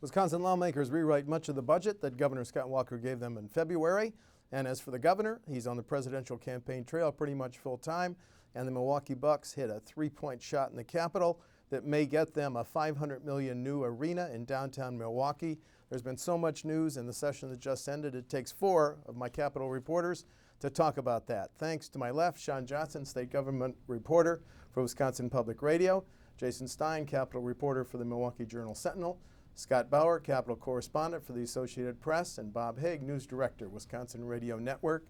Wisconsin lawmakers rewrite much of the budget that Governor Scott Walker gave them in February. And as for the governor, he's on the presidential campaign trail pretty much full time. And the Milwaukee Bucks hit a three-point shot in the Capitol that may get them a $500 million new arena in downtown Milwaukee. There's been so much news in the session that just ended, it takes four of my Capitol reporters to talk about that. Thanks to my left, Shawn Johnson, state government reporter for Wisconsin Public Radio, Jason Stein, Capitol reporter for the Milwaukee Journal Sentinel, Scott Bauer, Capitol correspondent for the Associated Press, and Bob Haig, news director, Wisconsin Radio Network.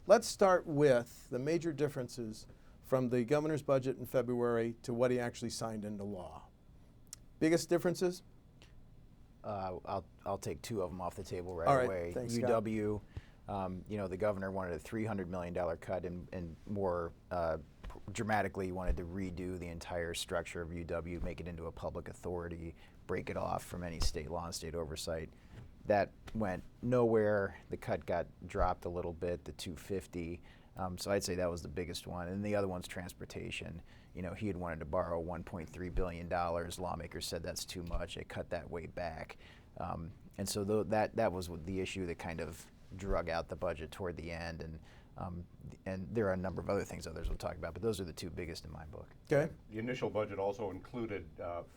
Let's start with the major differences from the governor's budget in February to what he actually signed into law. Biggest differences? I'll take two of them off the table All right, away. thanks, UW, the governor wanted a $300 million cut and more dramatically wanted to redo the entire structure of UW, make it into a public authority, break it off from any state law and state oversight. That went nowhere. The cut got dropped a little bit, the $250. So I'd say that was the biggest one. And the other one's transportation. He had wanted to borrow $1.3 billion. Lawmakers said that's too much. They cut that way back. And so that was the issue that kind of drug out the budget toward the end. And there are a number of other things others will talk about, but those are the two biggest in my book. Okay. The initial budget also included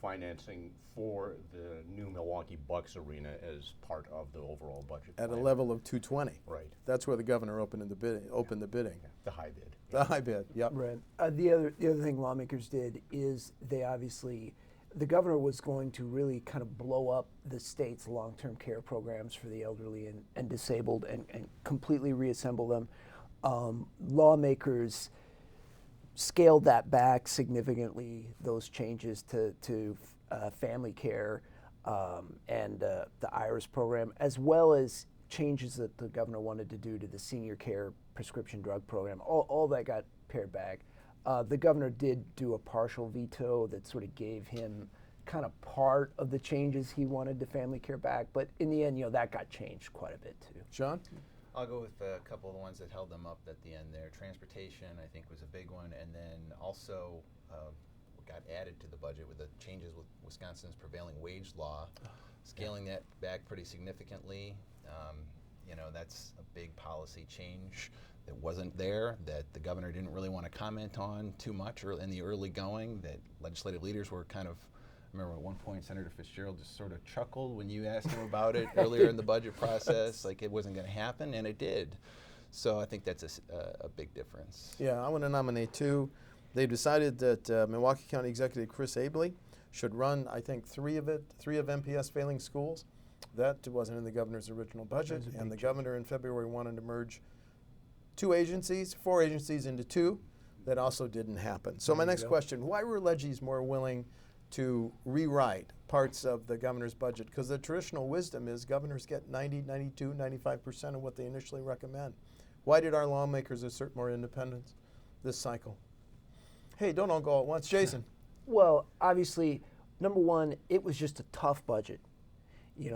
financing for the new Milwaukee Bucks arena as part of the overall budget. At plan. a level of 220. Right. That's where the governor opened the bidding. Yeah. The high bid. The high bid, yep. Right. The other thing lawmakers did is the governor was going to really kind of blow up the state's long-term care programs for the elderly and disabled and completely reassemble them. Lawmakers scaled that back significantly, those changes to family care and the IRIS program, as well as changes that the governor wanted to do to the senior care prescription drug program. All that got pared back. The governor did do a partial veto that sort of gave him kind of part of the changes he wanted to family care back, but in the end, that got changed quite a bit too. Shawn? I'll go with a couple of the ones that held them up at the end there. Transportation, I think, was a big one, and then also got added to the budget with the changes with Wisconsin's prevailing wage law, scaling that back pretty significantly. That's a big policy change that wasn't there, that the governor didn't really want to comment on too much in the early going, that legislative leaders were kind of, I remember at one point Senator Fitzgerald just sort of chuckled when you asked him about it earlier in the budget process, like it wasn't going to happen, and it did. So I think that's a big difference. Yeah, I want to nominate two. They decided that Milwaukee County Executive Chris Abley should run, I think, three of MPS failing schools. That wasn't in the governor's original budget, and the governor in February wanted to merge four agencies into two. That also didn't happen. So my next question, why were legis more willing to rewrite parts of the governor's budget? Because the traditional wisdom is governors get 90, 92, 95% of what they initially recommend. Why did our lawmakers assert more independence this cycle? Hey, don't all go at once. Jason. Well, obviously, number one, it was just a tough budget.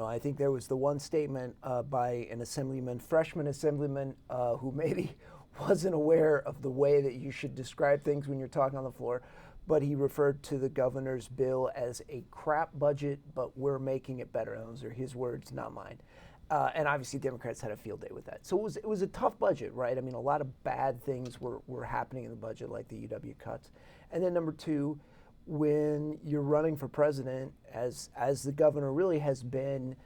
I think there was the one statement by an freshman assemblyman, who maybe wasn't aware of the way that you should describe things when you're talking on the floor, but he referred to the governor's bill as a crap budget, but we're making it better. Those are his words, not mine. And obviously Democrats had a field day with that. So it was a tough budget, right? I mean, a lot of bad things were happening in the budget, like the UW cuts. And then number two, when you're running for president, as the governor really has been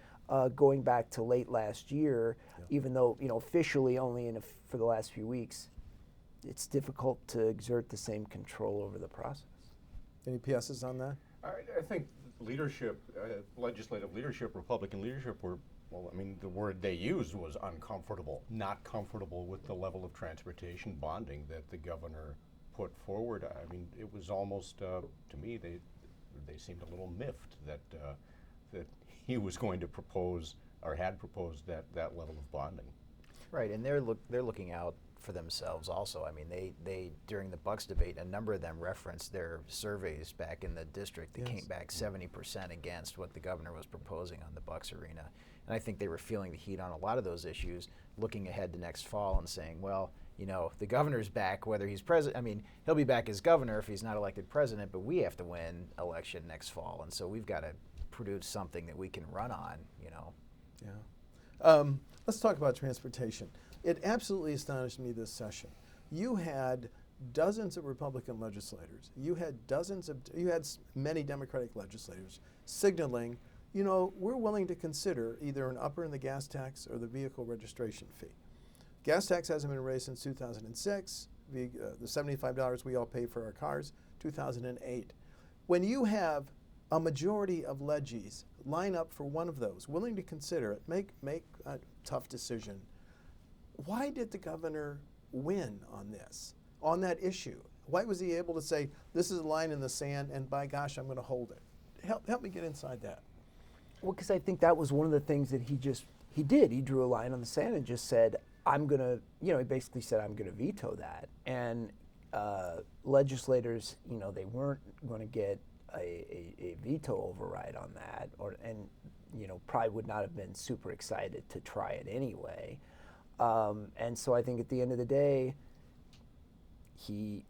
going back to late last year, even though officially only for the last few weeks, it's difficult to exert the same control over the process. Any PSs on that? I think leadership, legislative leadership, Republican leadership the word they used was uncomfortable, not comfortable with the level of transportation bonding that the governor put forward. I mean, it was almost, to me, they seemed a little miffed that he was going to propose or had proposed that level of bonding. Right, and they're looking out for themselves also. I mean, they during the Bucks debate, a number of them referenced their surveys back in the district that came back 70% against what the governor was proposing on the Bucks arena. And I think they were feeling the heat on a lot of those issues, looking ahead to next fall and saying, well, the governor's back, whether he's president. I mean, he'll be back as governor if he's not elected president, but we have to win election next fall. And so we've got to produce something that we can run on, you know. Yeah. Let's talk about transportation. It absolutely astonished me this session. You had dozens of Republican legislators. You had many Democratic legislators signaling, you know, we're willing to consider either an upper in the gas tax or the vehicle registration fee. Gas tax hasn't been raised since 2006. The $75 we all pay for our cars, 2008. When you have a majority of legis line up for one of those, willing to consider it, make a tough decision, why did the governor win on this, on that issue? Why was he able to say, this is a line in the sand, and by gosh, I'm going to hold it? Help me get inside that. Well, because I think that was one of the things that he did. He drew a line on the sand and just said, I'm going to, he basically said, I'm going to veto that. And legislators, they weren't going to get a veto override on that, and probably would not have been super excited to try it anyway. And so I think at the end of the day, he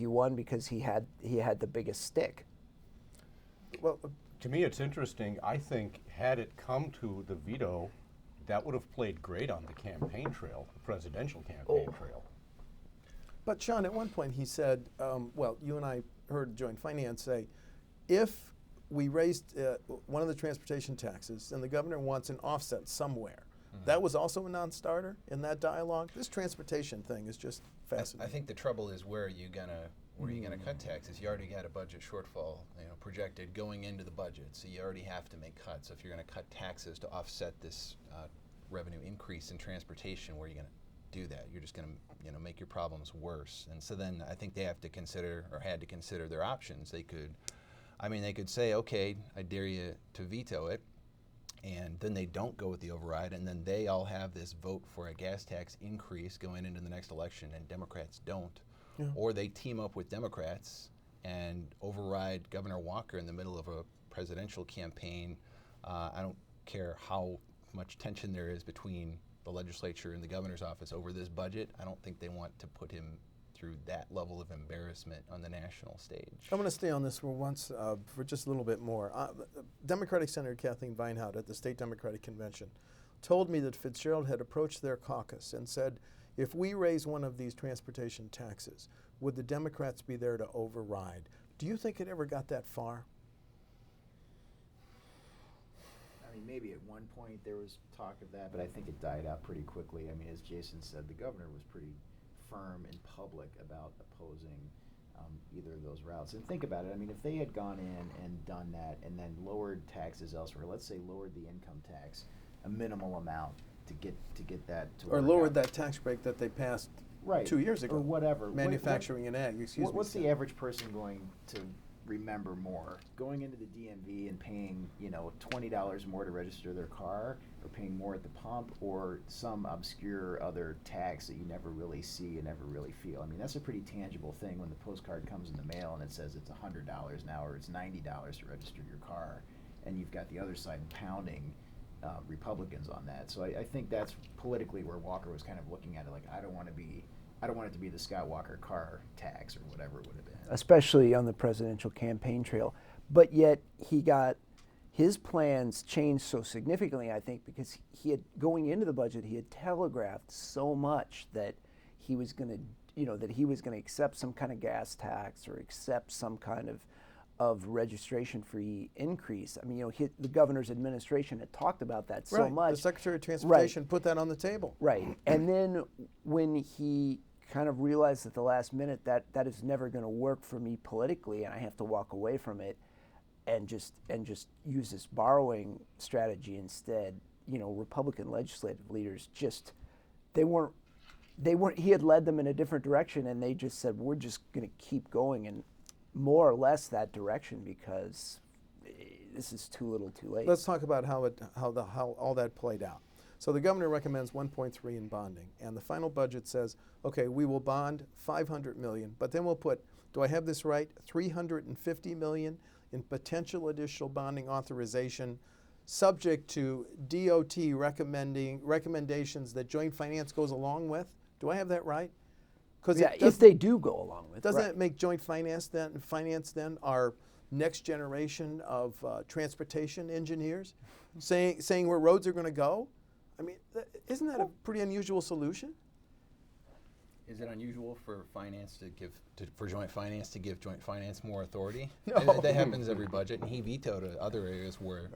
won because he had the biggest stick. Well, to me, it's interesting. I think had it come to the veto, that would have played great on the campaign trail, the presidential campaign trail. But Shawn, at one point he said, well, you and I heard Joint Finance say, if we raised one of the transportation taxes and the governor wants an offset somewhere, that was also a non-starter in that dialogue. This transportation thing is just fascinating. I think the trouble is where are you gonna cut taxes? You already got a budget shortfall, projected going into the budget, so you already have to make cuts. So if you're going to cut taxes to offset this revenue increase in transportation, where are you going to do that? You're just going to make your problems worse. And so then I think they have to consider, or had to consider, their options. They could say, okay, I dare you to veto it, and then they don't go with the override, and then they all have this vote for a gas tax increase going into the next election, and Democrats don't. Yeah. Or they team up with Democrats and override Governor Walker in the middle of a presidential campaign. I don't care how much tension there is between the legislature and the governor's office over this budget. I don't think they want to put him through that level of embarrassment on the national stage. I'm going to stay on this for just a little bit more. Democratic Senator Kathleen Vinehout at the State Democratic Convention told me that Fitzgerald had approached their caucus and said, if we raise one of these transportation taxes, would the Democrats be there to override? Do you think it ever got that far? I mean, maybe at one point there was talk of that, but I think it died out pretty quickly. I mean, as Jason said, the governor was pretty firm in public about opposing either of those routes. And think about it. I mean, if they had gone in and done that and then lowered taxes elsewhere, let's say lowered the income tax a minimal amount to get that to or lowered that tax break that they passed 2 years ago, or whatever. Manufacturing and ag. What's the average person going to remember more? Going into the DMV and paying $20 more to register their car, or paying more at the pump, or some obscure other tax that you never really see and never really feel? I mean, that's a pretty tangible thing when the postcard comes in the mail and it says it's $100 now or it's $90 to register your car, and you've got the other side pounding Republicans on that. So I think that's politically where Walker was kind of looking at it like, I don't want it to be the Scott Walker car tax or whatever it would have been. Especially on the presidential campaign trail. But yet he got his plans changed so significantly, I think, because going into the budget, he had telegraphed so much that he was going to accept some kind of gas tax or accept some kind of registration-free increase. I mean, the governor's administration had talked about that so much. The Secretary of Transportation put that on the table. Right. And then when he kind of realized at the last minute that is never going to work for me politically, and I have to walk away from it and just use this borrowing strategy instead, Republican legislative leaders he had led them in a different direction, and they just said, we're just going to keep going in more or less that direction because this is too little too late. Let's talk about how all that played out. So the governor recommends 1.3 in bonding, and the final budget says, okay, we will bond $500 million, but then we'll put, do I have this right, $350 million in potential additional bonding authorization, subject to DOT recommendations that Joint Finance goes along with. Do I have that right? If they do go along with it. Doesn't it make Joint Finance then our next generation of transportation engineers, saying where roads are going to go. I mean, isn't that a pretty unusual solution? Is it unusual for finance to give for joint finance to give joint finance more authority? No. That happens every budget, and he vetoed other areas where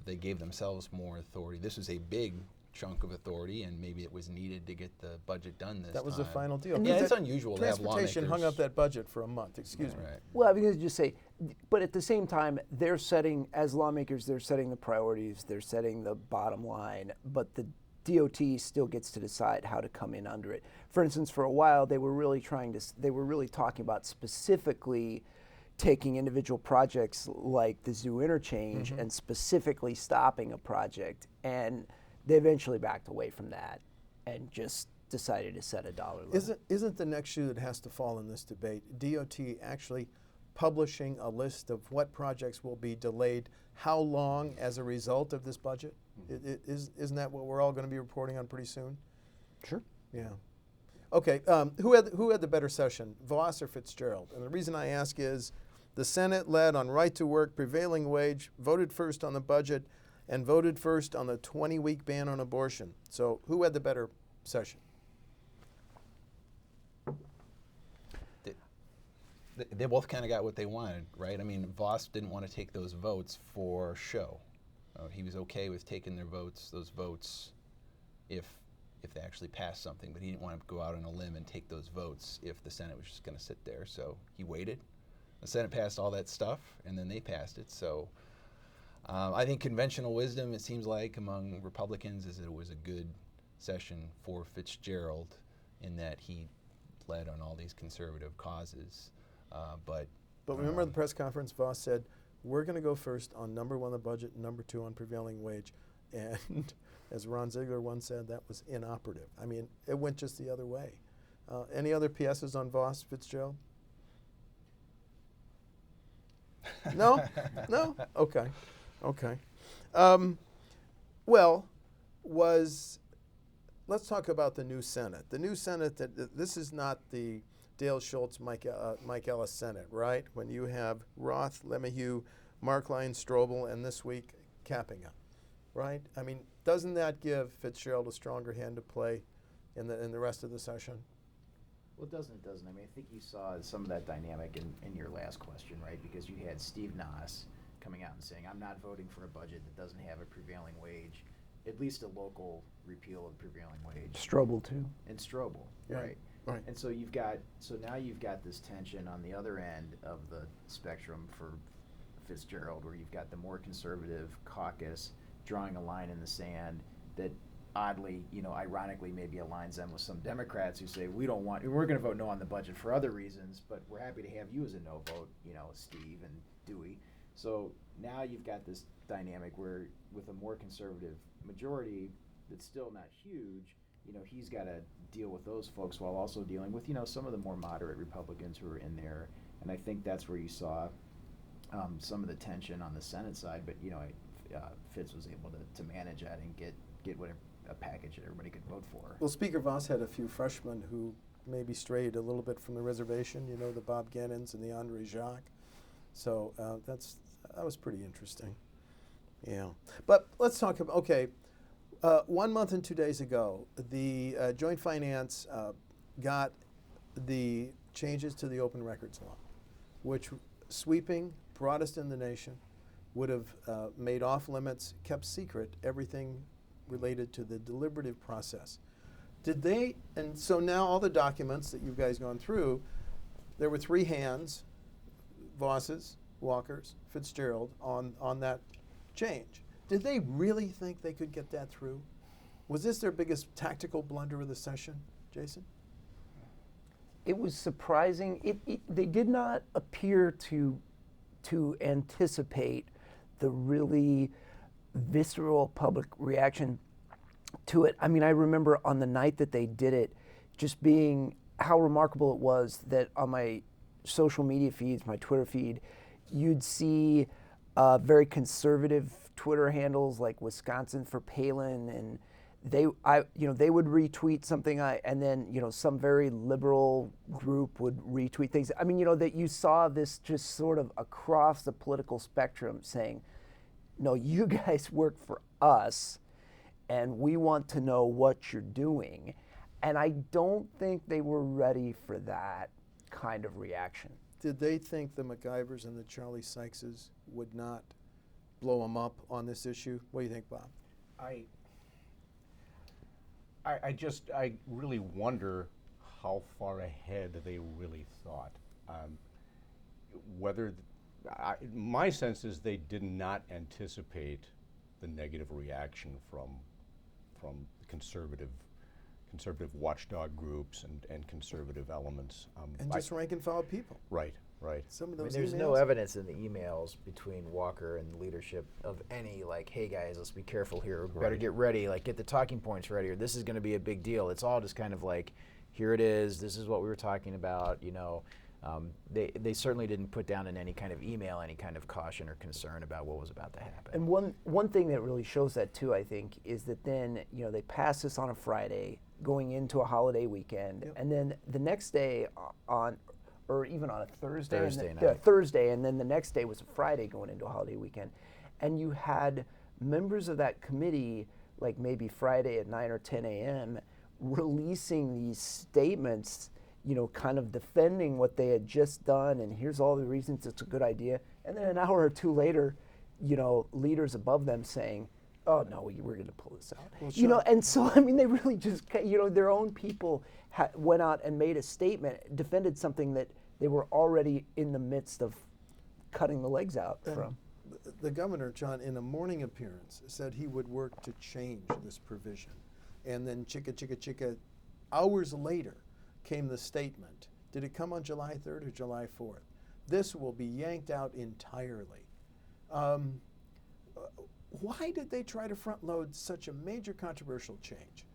they gave themselves more authority. This was a big chunk of authority, and maybe it was needed to get the budget done this time. That was the final deal. Yeah, it's unusual to have lawmakers. Transportation hung up that budget for a month. Excuse me. Right. Well, I was going to just say, but at the same time, they're setting, as lawmakers, they're setting the priorities, they're setting the bottom line, but the DOT still gets to decide how to come in under it. For instance, for a while, they were really talking about specifically taking individual projects like the zoo interchange and specifically stopping a project, and they eventually backed away from that and just decided to set a dollar limit. Isn't the next shoe that has to fall in this debate DOT actually publishing a list of what projects will be delayed, how long as a result of this budget? Isn't that what we're all going to be reporting on pretty soon? Sure. Yeah. Okay. Who had the better session, Voss or Fitzgerald? And the reason I ask is, the Senate led on right to work, prevailing wage, voted first on the budget, and voted first on the 20-week ban on abortion. So who had the better session? They both kind of got what they wanted, right? I mean, Voss didn't want to take those votes for show. He was okay with taking those votes, if they actually passed something, but he didn't want to go out on a limb and take those votes if the Senate was just going to sit there. So he waited. The Senate passed all that stuff, and then they passed it. So I think conventional wisdom, it seems like, among Republicans is that it was a good session for Fitzgerald in that he led on all these conservative causes. But remember the press conference, Voss said, we're going to go first on number one, the budget, and number two on prevailing wage. And as Ron Ziegler once said, that was inoperative. I mean, it went just the other way. Any other PSs on Voss, Fitzgerald? No? No? Okay. Okay. Let's talk about the new Senate. The new Senate, this is not the Dale Schultz, Mike Ellis Senate, right? When you have Roth, LeMahieu, Mark Lyon, Strobel, and this week, Cappinga, right? I mean, doesn't that give Fitzgerald a stronger hand to play in the rest of the session? Well, it doesn't. I mean, I think you saw some of that dynamic in your last question, right? Because you had Steve Nass coming out and saying, I'm not voting for a budget that doesn't have a prevailing wage, at least a local repeal of prevailing wage. Strobel, too. And Strobel, Yeah. right. Right. And so now you've got this tension on the other end of the spectrum for Fitzgerald, where you've got the more conservative caucus drawing a line in the sand that oddly, ironically maybe aligns them with some Democrats who say, we're going to vote no on the budget for other reasons, but we're happy to have you as a no vote, Steve and Dewey. So now you've got this dynamic where with a more conservative majority that's still not huge, he's got to deal with those folks while also dealing with, some of the more moderate Republicans who are in there. And I think that's where you saw some of the tension on the Senate side, but, Fitz was able to manage that and get whatever a package that everybody could vote for. Well, Speaker Voss had a few freshmen who maybe strayed a little bit from the reservation, the Bob Gennins and the Andre Jacques. So that was pretty interesting. Yeah. But let's talk about, 1 month and 2 days ago, the Joint Finance got the changes to the Open Records Law, which sweeping, broadest in the nation, would have made off limits, kept secret everything related to the deliberative process. And so now all the documents that you guys gone through, there were three hands, Voss's, Walker's, Fitzgerald, on that change. Did they really think they could get that through? Was this their biggest tactical blunder of the session, Jason? It was surprising. They did not appear to anticipate the really visceral public reaction to it. I mean, I remember on the night that they did it, just being how remarkable it was that on my social media feeds, my Twitter feed, you'd see very conservative Twitter handles like Wisconsin for Palin, and they would retweet something, and then some very liberal group would retweet things. I mean, that you saw this just sort of across the political spectrum saying, no, you guys work for us, and we want to know what you're doing. And I don't think they were ready for that kind of reaction. Did they think the MacGyvers and the Charlie Sykeses would not blow them up on this issue? What do you think, Bob? I really wonder how far ahead they really thought. My sense is they did not anticipate the negative reaction from conservative watchdog groups and conservative elements. And just rank and file people. Right. Some of I mean, those there's emails. no evidence in the emails between Walker and the leadership of any, like, hey guys, let's be careful here, we better get ready, like get the talking points ready, or this is going to be a big deal. It's all just kind of like, here it is, this is what we were talking about, They certainly didn't put down in any kind of email any kind of caution or concern about what was about to happen. And one thing that really shows that too, I think, is that then they passed this on a Friday going into a holiday weekend, and then the next day or even on a Thursday and then the next day was a Friday going into a holiday weekend, and you had members of that committee, like maybe Friday at 9 or 10 a.m. releasing these statements, kind of defending what they had just done, and here's all the reasons it's a good idea. And then an hour or two later, leaders above them saying, oh no, we're going to pull this out. Well, sure. And so, I mean, they really just, their own people went out and made a statement, defended something that they were already in the midst of cutting the legs out from. The governor, John, in a morning appearance, said he would work to change this provision. And then chicka, hours later came the statement. Did it come on July 3rd or July 4th? This will be yanked out entirely. Why did they try to front load such a major controversial change?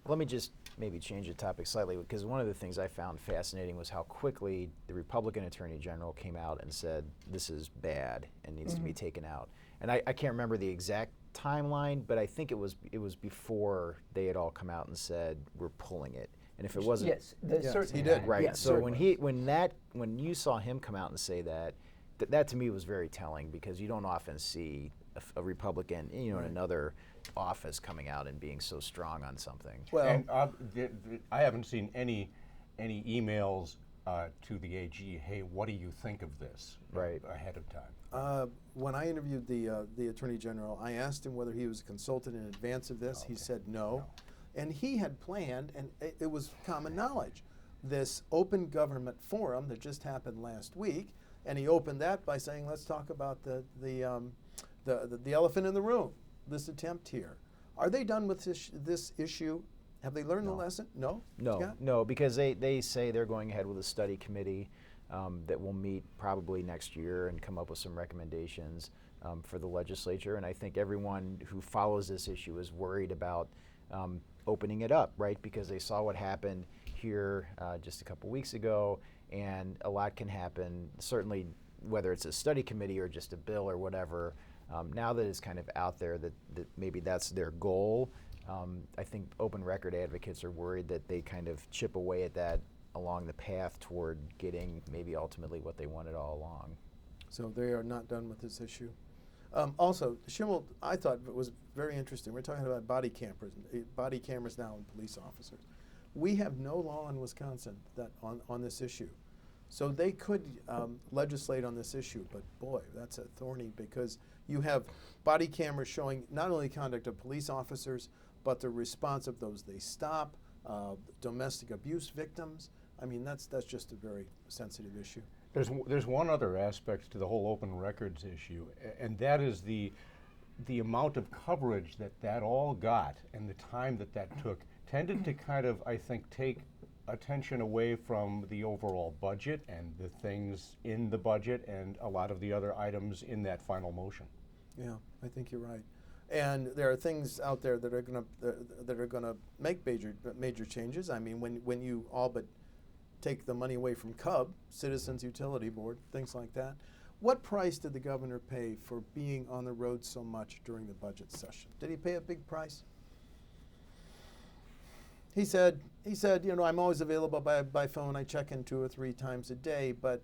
Let me just maybe change the topic slightly, because one of the things I found fascinating was how quickly the Republican Attorney General came out and said, this is bad and needs to be taken out. And I can't remember the exact timeline, but I think it was before they had all come out and said, we're pulling it. And if it wasn't, yes, certainly he did. right. Yes, So certainly. when you saw him come out and say that, that to me was very telling, because you don't often see a Republican, in another office coming out and being so strong on something. Well, And I haven't seen any emails to the AG, hey, what do you think of this? Right. Ahead of time. when I interviewed the Attorney General, I asked him whether he was consulted in advance of this. Okay. He said no. And he had planned, and it was common knowledge, this open government forum that just happened last week, and he opened that by saying, let's talk about the elephant in the room, this attempt here. Are they done with this issue? Have they learned the lesson? No? Scott? No, because they say they're going ahead with a study committee that will meet probably next year and come up with some recommendations for the legislature. And I think everyone who follows this issue is worried about opening it up, right? Because they saw what happened here just a couple weeks ago, and a lot can happen, certainly whether it's a study committee or just a bill or whatever. Now that it's kind of out there that maybe that's their goal, I think open record advocates are worried that they kind of chip away at that along the path toward getting maybe ultimately what they wanted all along. So they are not done with this issue. Also, Schimmel, I thought it was very interesting. We're talking about body cameras now in police officers. We have no law in Wisconsin that on this issue. So they could legislate on this issue, but boy, that's a thorny, because you have body cameras showing not only conduct of police officers, but the response of those they stop, domestic abuse victims. I mean, that's just a very sensitive issue. There's one other aspect to the whole open records issue, and that is the amount of coverage that all got and the time that took tended to kind of, I think, take attention away from the overall budget and the things in the budget and a lot of the other items in that final motion. Yeah, I think you're right. And there are things out there that are gonna make major changes. I mean, when you all but take the money away from CUB, Citizens Utility Board, things like that. What price did the governor pay for being on the road so much during the budget session? Did he pay a big price? He said, I'm always available by phone. I check in 2 or 3 times a day. But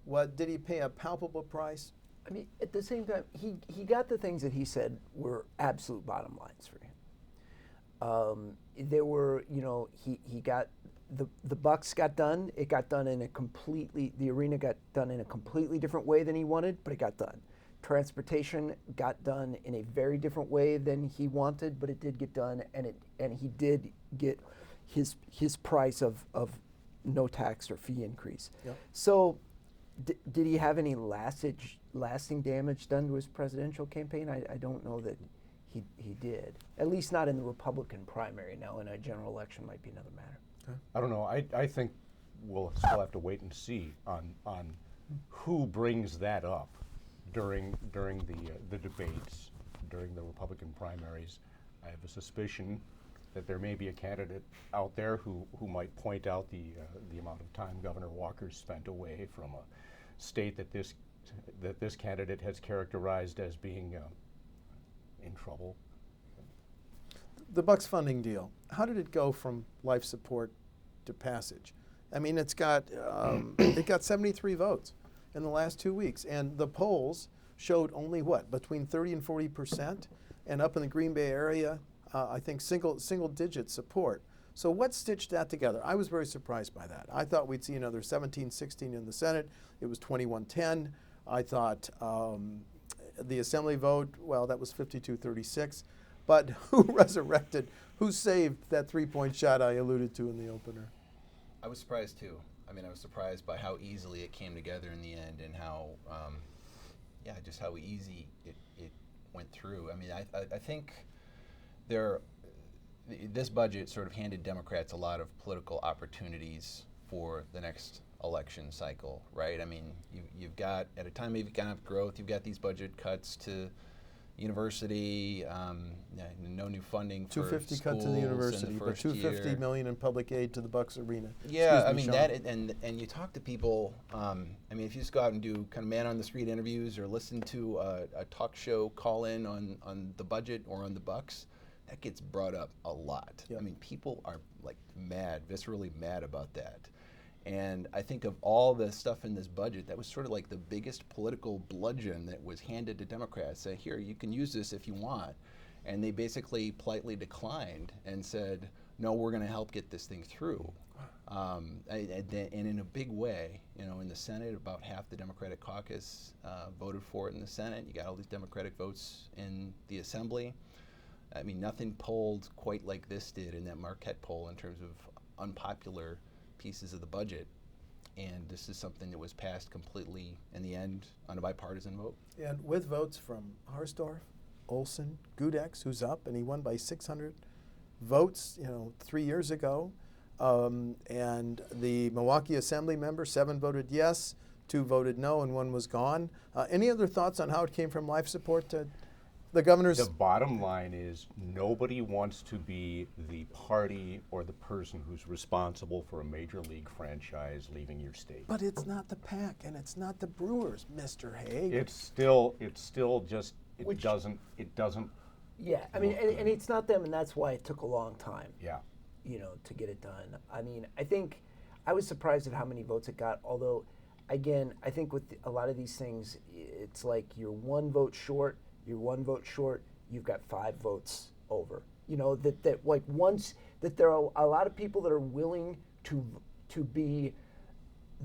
what did he pay a palpable price? I mean, at the same time, he got the things that he said were absolute bottom lines for him. There were, he got the Bucks got done. It got done in the arena got done in a completely different way than he wanted, but it got done. Transportation got done in a very different way than he wanted, but it did get done, and he did get his price of no tax or fee increase. Yep. So, did he have any lasting damage done to his presidential campaign? I don't know that he did. At least not in the Republican primary. Now, in a general election, might be another matter. Okay. I don't know. I think we'll still have to wait and see on who brings that up during the debates, during the Republican primaries. I have a suspicion that there may be a candidate out there who might point out the amount of time Governor Walker spent away from a state that this candidate has characterized as being in trouble. The Bucks funding deal, how did it go from life support to passage? I mean, it got 73 votes in the last 2 weeks, and the polls showed only between 30 and 40%, and up in the Green Bay area, I think single digit support. So what stitched that together? I was very surprised by that. I thought we'd see another 17-16 in the Senate. It was 21-10. I thought the Assembly vote, well, that was 52-36. But who saved that 3-point shot I alluded to in the opener? I was surprised too. I mean, I was surprised by how easily it came together in the end, and how, just how easy it went through. I mean, I think this budget sort of handed Democrats a lot of political opportunities for the next election cycle, right? I mean, you've got, at a time of economic growth, you've got these budget cuts to university, no new funding for $250 schools cuts in the university, in the but first $250 year. million in public aid to the Bucks arena. Yeah, Excuse me, I Shawn. mean and you talk to people. I mean, if you just go out and do kind of man on the street interviews or listen to a talk show call in on the budget or on the Bucks, that gets brought up a lot. Yep. I mean, people are like mad, viscerally mad about that. And I think of all the stuff in this budget, that was sort of like the biggest political bludgeon that was handed to Democrats. Say, here, you can use this if you want. And they basically politely declined and said, no, we're going to help get this thing through. And in a big way, in the Senate, about half the Democratic caucus voted for it in the Senate. You got all these Democratic votes in the Assembly. I mean, nothing polled quite like this did in that Marquette poll in terms of unpopular pieces of the budget, and this is something that was passed completely in the end on a bipartisan vote. And with votes from Harsdorf, Olson, Gudex, who's up, and he won by 600 votes, 3 years ago, and the Milwaukee Assembly members, 7 voted yes, 2 voted no, and 1 was gone. Any other thoughts on how it came from life support to the governor's? The bottom line is nobody wants to be the party or the person who's responsible for a major league franchise leaving your state. But it's not the PAC and it's not the Brewers, Mr. Haig. It doesn't. Yeah, I mean, and it's not them, and that's why it took a long time. Yeah. To get it done. I mean, I think I was surprised at how many votes it got. Although, again, I think with a lot of these things, it's like you're 1 vote short. You're 1 vote short. You've got 5 votes over. That like once that there are a lot of people that are willing to be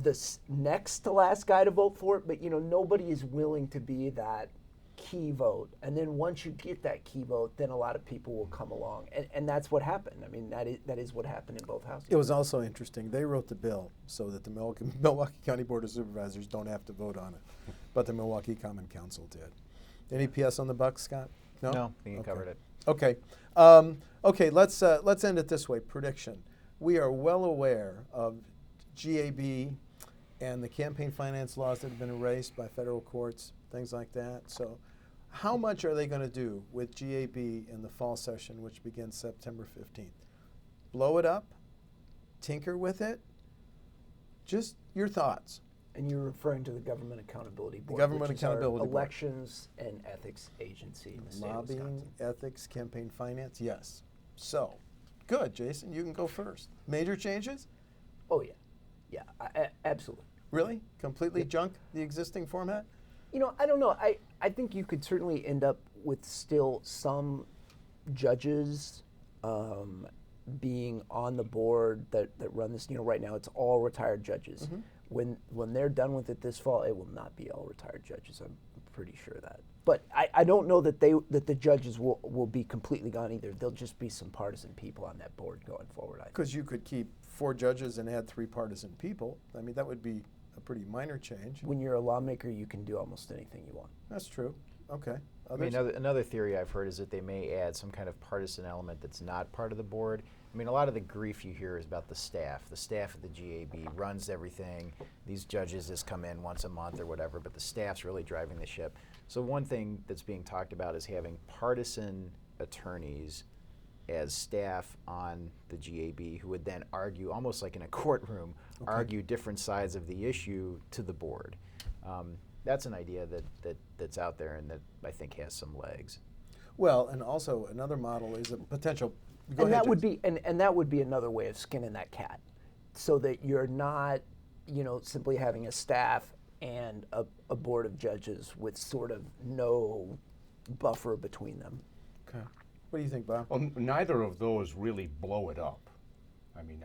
the next to last guy to vote for it, but nobody is willing to be that key vote. And then once you get that key vote, then a lot of people will come along, and that's what happened. I mean, that is what happened in both houses. It was also interesting. They wrote the bill so that the Milwaukee County Board of Supervisors don't have to vote on it, but the Milwaukee Common Council did. Any PS on the Bucks, Scott? No, I think you covered it. Okay. Okay, let's end it this way. Prediction. We are well aware of GAB and the campaign finance laws that have been erased by federal courts, things like that. So how much are they going to do with GAB in the fall session, which begins September 15th? Blow it up? Tinker with it? Just your thoughts. And you're referring to the Government Accountability Board, Government which is our Accountability Board. Elections and Ethics Agency in the state of Lobbying, Wisconsin. ethics, campaign finance, yes. So, Good, Jason. You can go first. Major changes? Oh yeah, yeah, absolutely. Really? Completely junk the existing format? You know, I don't know. I think you could certainly end up with still some judges being on the board that run this. You know, right now it's all retired judges. When they're done with it this fall, it will not be all retired judges. I'm pretty sure of that. But I don't know that the judges will be completely gone either. There'll just be some partisan people on that board going forward. Because you could keep 4 judges and add 3 partisan people. I mean, that would be a pretty minor change. When you're a lawmaker, you can do almost anything you want. That's true. Okay. I mean, another theory I've heard is that they may add some kind of partisan element that's not part of the board. I mean, a lot of the grief you hear is about the staff. The staff at the GAB runs everything. These judges just come in once a month or whatever, but the staff's really driving the ship. So one thing that's being talked about is having partisan attorneys as staff on the GAB who would then argue, almost like in a courtroom, argue different sides of the issue to the board. That's an idea that's out there and that I think has some legs. Well, and also another model is a potential. And that would be and that would be another way of skinning that cat, so that you're not, you know, simply having a staff and a board of judges with sort of no buffer between them. Okay. What do you think, Bob? Well, neither of those really blow it up. I mean,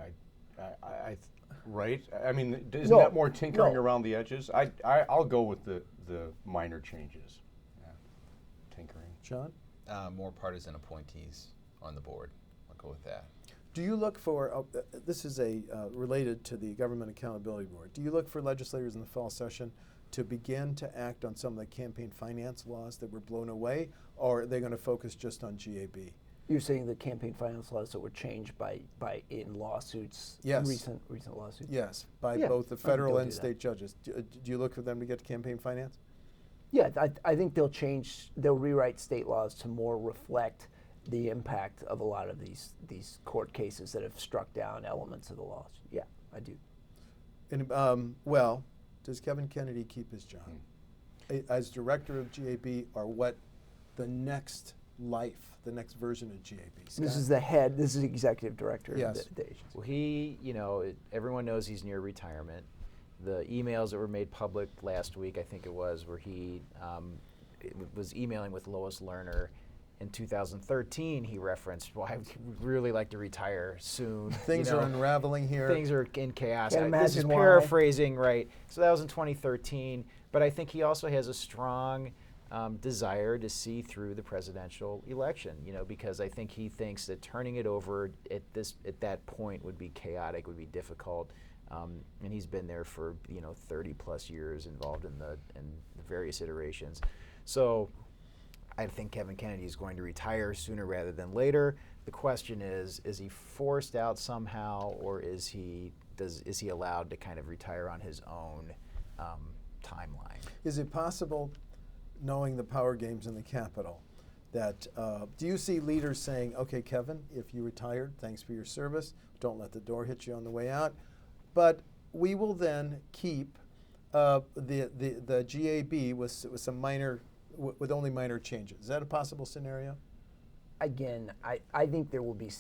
right? I mean, isn't that more tinkering around the edges? I'll go with the minor changes. Yeah. Tinkering. Shawn? More partisan appointees on the board. I'll go with that. Do you look for, this is related to the Government Accountability Board, do you look for legislators in the fall session to begin to act on some of the campaign finance laws that were blown away, or are they going to focus just on GAB? You're saying the campaign finance laws that were changed by in lawsuits, yes. recent lawsuits? Yes, by both the federal and state judges. Do you look for them to get to campaign finance? Yeah, I think they'll rewrite state laws to more reflect the impact of a lot of these court cases that have struck down elements of the laws. Yeah, I do. And well, does Kevin Kennedy keep his job as director of GAB, or what the next life, the next version of GAB? Scott? This is the head. This is the executive director of the agency. Well, everyone knows he's near retirement. The emails that were made public last week, I think it was, where he was emailing with Lois Lerner. In 2013, he referenced, well, I would really like to retire soon. Things are unraveling here. Things are in chaos. This is paraphrasing, right? So that was in 2013. But I think he also has a strong desire to see through the presidential election, because I think he thinks that turning it over at that point would be chaotic, would be difficult. And he's been there for 30 plus years, involved in the various iterations. So I think Kevin Kennedy is going to retire sooner rather than later. The question is he forced out somehow, or is he allowed to kind of retire on his own timeline? Is it possible, knowing the power games in the Capitol, that do you see leaders saying, okay, Kevin, if you retired, thanks for your service, don't let the door hit you on the way out, but we will then keep the GAB with some minor, with only minor changes. Is that a possible scenario? Again, I think there will be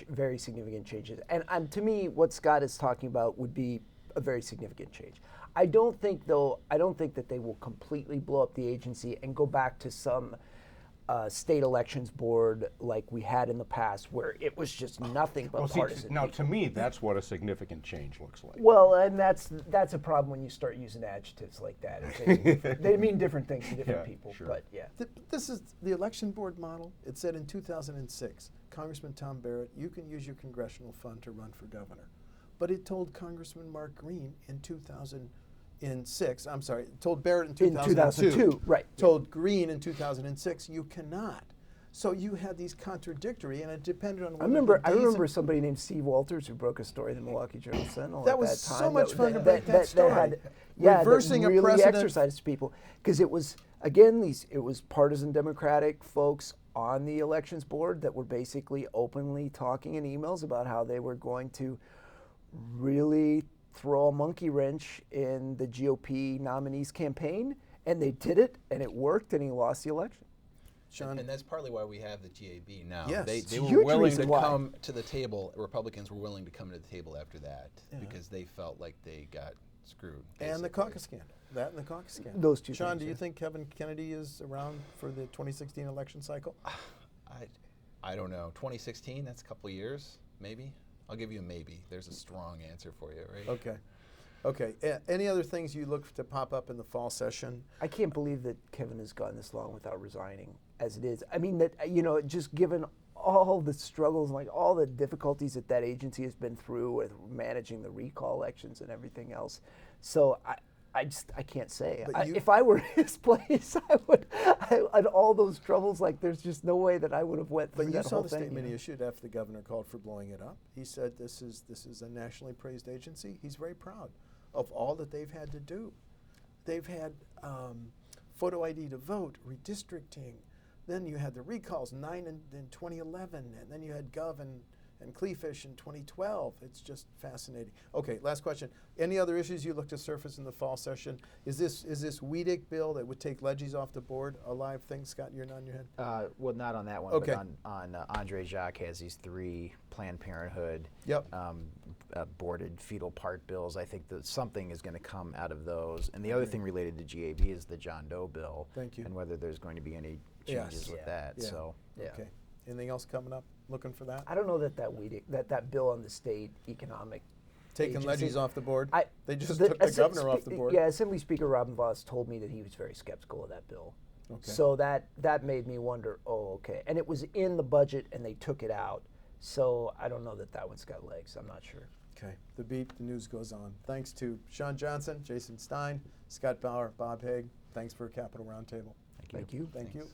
very significant changes. And to me, what Scott is talking about would be a very significant change. I don't think that they will completely blow up the agency and go back to some state elections board like we had in the past, where it was just nothing but partisan. Now, to me, that's what a significant change looks like. Well, and that's a problem when you start using adjectives like that. They mean different things to different people. Sure. But yeah, this is the election board model. It said in 2006, Congressman Tom Barrett, you can use your congressional fund to run for governor. But it told Congressman Mark Green in 2006, I'm sorry, told Barrett in 2002. Right. Told Green in 2006, you cannot. So you had these contradictory, and it depended on. I remember somebody named Steve Walters who broke a story in the Milwaukee Journal Sentinel. That at was that time. so much fun to break that story. Reversing a really precedent. Exercised people, because it was it was partisan Democratic folks on the elections board that were basically openly talking in emails about how they were going to really throw a monkey wrench in the GOP nominee's campaign, and they did it, and it worked, and he lost the election. Shawn? And that's partly why we have the GAB now. Yes. They It's a were huge willing reason to why. come to the table. Republicans were willing to come to the table after that Yeah. because they felt like they got screwed. And the basically. caucus scandal. That and the caucus scandal. Those two Shawn, things, do you yeah. think Kevin Kennedy is around for the 2016 election cycle? I don't know. 2016, that's a couple of years, maybe. I'll give you a maybe. There's a strong answer for you, right? Okay. Okay. Any other things you look to pop up in the fall session? I can't believe that Kevin has gone this long without resigning as it is. I mean, that, just given all the struggles, like all the difficulties that agency has been through with managing the recall elections and everything else. So I can't say. But If I were in his place, I'd all those troubles, like there's just no way that I would have went through But you that saw whole the thing. statement he issued after the governor called for blowing it up. He said this is a nationally praised agency. He's very proud of all that they've had to do. They've had photo ID to vote, redistricting. Then you had the recalls, 9 in 2011, and then you had Gov and Cleefish in 2012. It's just fascinating. Okay, last question. Any other issues you look to surface in the fall session? Is this Weedick bill that would take ledgies off the board a live thing? Scott, you're nodding your head. Well, not on that one, Okay. but on Andre Jacques has these 3 Planned Parenthood Yep. boarded fetal part bills. I think that something is going to come out of those. And the other thing related to GAB is the John Doe bill. Thank you. And whether there's going to be any Yes. changes with Yeah. that. Yeah. So Yeah. Okay. Anything else coming up? Looking for that? I don't know that bill on the state economic Taking agency- ledgies off the board? They just the took the Assemb- governor off the board. Yeah, Assembly Speaker Robin Voss told me that he was very skeptical of that bill. Okay. So that made me wonder, okay. And it was in the budget and they took it out. So I don't know that one's got legs. I'm not sure. Okay. The beat, the news goes on. Thanks to Shawn Johnson, Jason Stein, Scott Bauer, Bob Haig. Thanks for Capitol Roundtable. thank you. Thank you. Thank you.